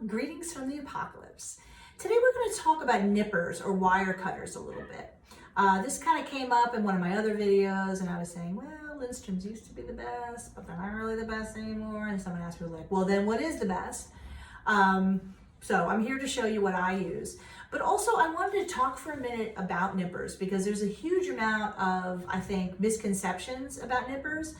Greetings from the apocalypse. Today we're going to talk about nippers or wire cutters a little bit. This kind of came up in one of my other videos and I was saying, well, Lindstrom's used to be the best, but they're not really the best anymore. And someone asked me like, well, then what is the best? So I'm here to show you what I use. But also I wanted to talk for a minute about nippers because there's a huge amount of, I think, misconceptions about nippers.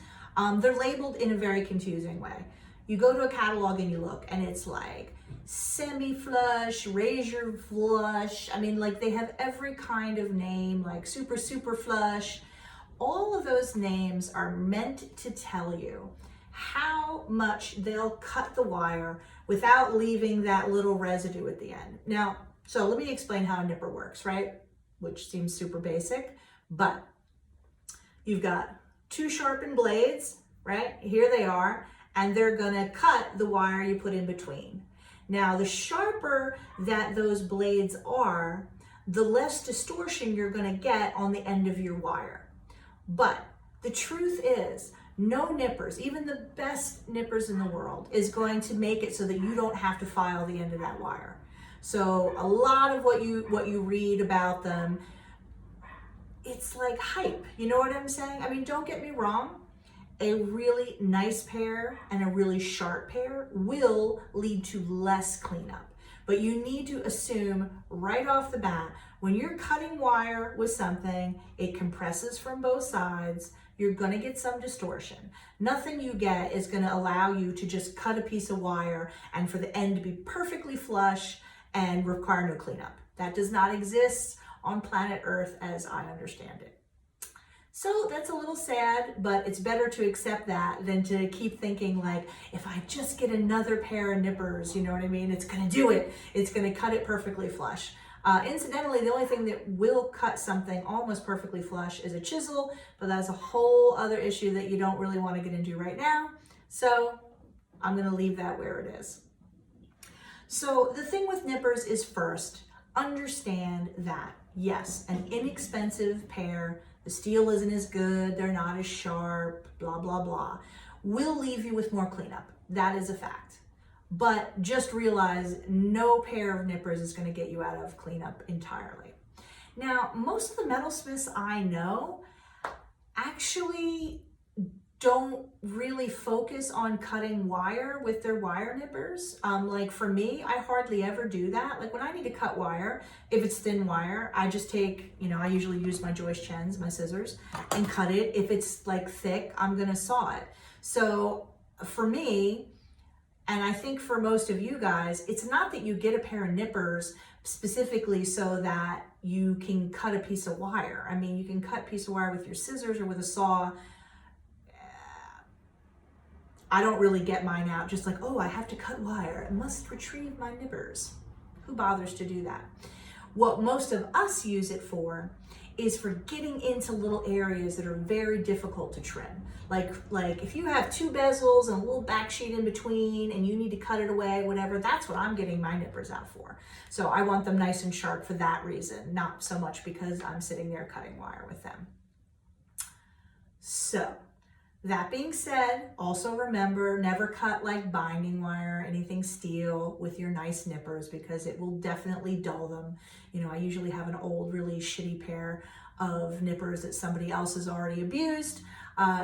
They're labeled in a very confusing way. You go to a catalog and you look and it's like semi-flush, razor flush. I mean, like they have every kind of name, like super flush. All of those names are meant to tell you how much they'll cut the wire without leaving that little residue at the end. Now, so let me explain how a nipper works, right? Which seems super basic, but you've got two sharpened blades, right? Here they are. And they're gonna cut the wire you put in between. Now, the sharper that those blades are, the less distortion you're gonna get on the end of your wire. But the truth is, no nippers, even the best nippers in the world, is going to make it so that you don't have to file the end of that wire. So a lot of what you read about them, it's like hype, you know what I'm saying? I mean, don't get me wrong. A really nice pair and a really sharp pair will lead to less cleanup. But you need to assume right off the bat, when you're cutting wire with something, it compresses from both sides, you're gonna get some distortion. Nothing you get is gonna allow you to just cut a piece of wire and for the end to be perfectly flush and require no cleanup. That does not exist on planet Earth as I understand it. So that's a little sad, but it's better to accept that than to keep thinking like, if I just get another pair of nippers, you know what I mean? It's gonna do it. It's gonna cut it perfectly flush. Incidentally, the only thing that will cut something almost perfectly flush is a chisel, but that's a whole other issue that you don't really wanna get into right now. So I'm gonna leave that where it is. So the thing with nippers is first, understand that yes, an inexpensive pair, the steel isn't as good, they're not as sharp, blah, blah, blah, will leave you with more cleanup. That is a fact. But just realize no pair of nippers is gonna get you out of cleanup entirely. Now, most of the metalsmiths I know actually don't really focus on cutting wire with their wire nippers. Like for me, I hardly ever do that. Like when I need to cut wire, if it's thin wire, I just take, I usually use my Joyce Chens, my scissors, and cut it. If it's like thick, I'm gonna saw it. So for me, and I think for most of you guys, it's not that you get a pair of nippers specifically so that you can cut a piece of wire. I mean, you can cut a piece of wire with your scissors or with a saw. I don't really get mine out just like, oh, I have to cut wire. I must retrieve my nippers. Who bothers to do that? What most of us use it for is for getting into little areas that are very difficult to trim. Like if you have two bezels and a little back sheet in between and you need to cut it away, whatever, that's what I'm getting my nippers out for. So I want them nice and sharp for that reason, not so much because I'm sitting there cutting wire with them. So, that being said, also remember, never cut like binding wire, anything steel with your nice nippers because it will definitely dull them. I usually have an old, really shitty pair of nippers that somebody else has already abused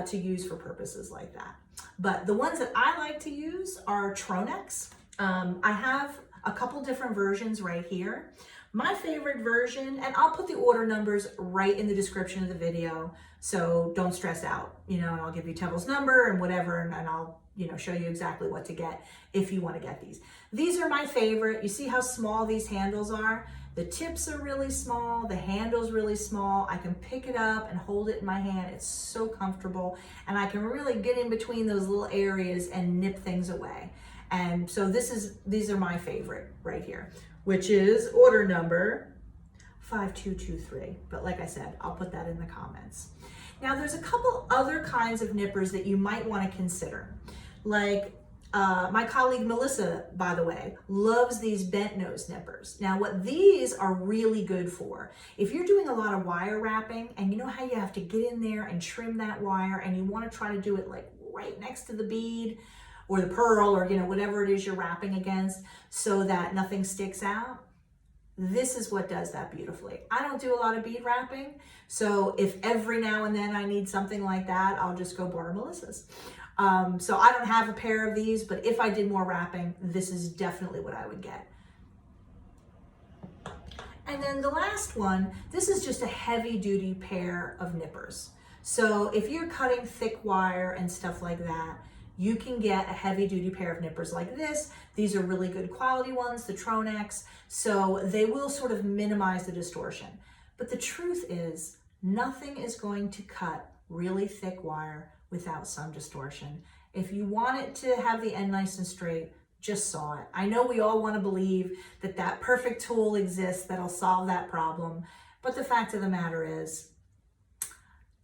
to use for purposes like that. But the ones that I like to use are Tronex. I have a couple different versions right here. My favorite version, and I'll put the order numbers right in the description of the video, so don't stress out, and I'll give you Teville's number and whatever, and I'll, show you exactly what to get if you want to get these. These are my favorite. You see how small these handles are? The tips are really small, the handle's really small. I can pick it up and hold it in my hand. It's so comfortable, and I can really get in between those little areas and nip things away. And so these are my favorite right here, which is order number 5223. But like I said, I'll put that in the comments. Now there's a couple other kinds of nippers that you might want to consider. Like my colleague Melissa, by the way, loves these bent nose nippers. Now what these are really good for, if you're doing a lot of wire wrapping and you know how you have to get in there and trim that wire and you want to try to do it like right next to the bead, or the pearl, or whatever it is you're wrapping against, so that nothing sticks out. This is what does that beautifully. I don't do a lot of bead wrapping, so if every now and then I need something like that, I'll just go borrow Melissa's. So I don't have a pair of these, but if I did more wrapping, this is definitely what I would get. And then the last one, this is just a heavy duty pair of nippers. So if you're cutting thick wire and stuff like that, you can get a heavy duty pair of nippers like this. These are really good quality ones, the Tronex, so they will sort of minimize the distortion. But the truth is, nothing is going to cut really thick wire without some distortion. If you want it to have the end nice and straight, just saw it. I know we all want to believe that that perfect tool exists that'll solve that problem, but the fact of the matter is,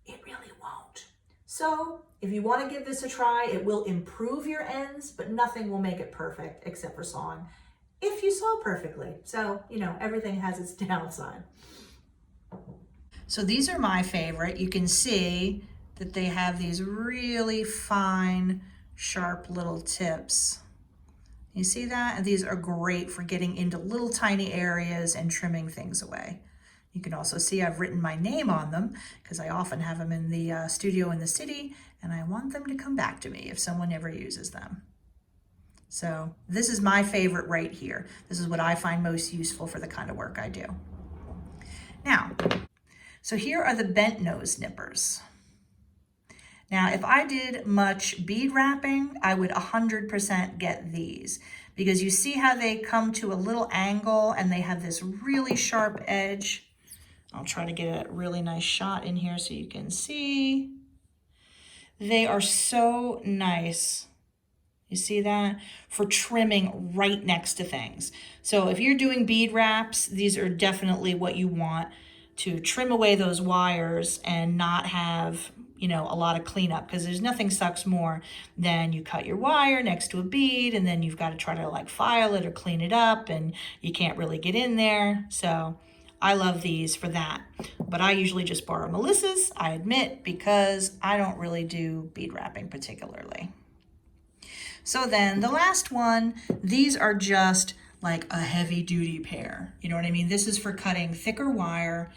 it really won't. So if you want to give this a try, it will improve your ends, but nothing will make it perfect except for sawing, if you saw perfectly. So, everything has its downside. So these are my favorite. You can see that they have these really fine, sharp little tips. You see that? And these are great for getting into little tiny areas and trimming things away. You can also see I've written my name on them because I often have them in the studio in the city, and I want them to come back to me if someone ever uses them. So this is my favorite right here. This is what I find most useful for the kind of work I do. Now, so here are the bent nose nippers. Now, if I did much bead wrapping, I would 100% get these, because you see how they come to a little angle and they have this really sharp edge. I'll try to get a really nice shot in here so you can see. They are so nice. You see that? For trimming right next to things. So if you're doing bead wraps, these are definitely what you want to trim away those wires and not have, a lot of cleanup, because there's nothing sucks more than you cut your wire next to a bead and then you've got to try to file it or clean it up and you can't really get in there. So I love these for that, but I usually just borrow Melissa's, I admit, because I don't really do bead wrapping particularly. So then the last one, these are just like a heavy duty pair. You know what I mean? This is for cutting thicker wire,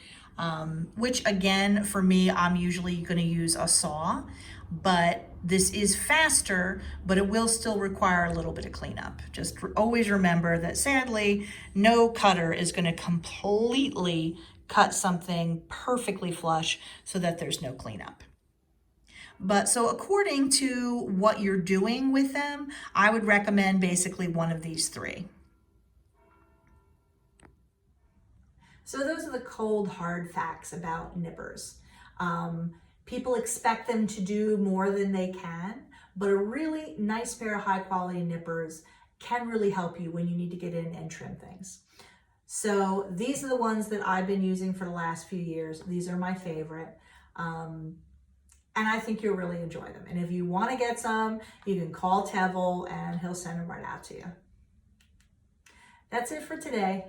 which again, for me, I'm usually going to use a saw, but this is faster, but it will still require a little bit of cleanup. Just always remember that sadly, no cutter is going to completely cut something perfectly flush so that there's no cleanup. But so according to what you're doing with them, I would recommend basically one of these three. So those are the cold, hard facts about nippers. People expect them to do more than they can, but a really nice pair of high quality nippers can really help you when you need to get in and trim things. So these are the ones that I've been using for the last few years. These are my favorite. And I think you'll really enjoy them. And if you want to get some, you can call Tevel and he'll send them right out to you. That's it for today.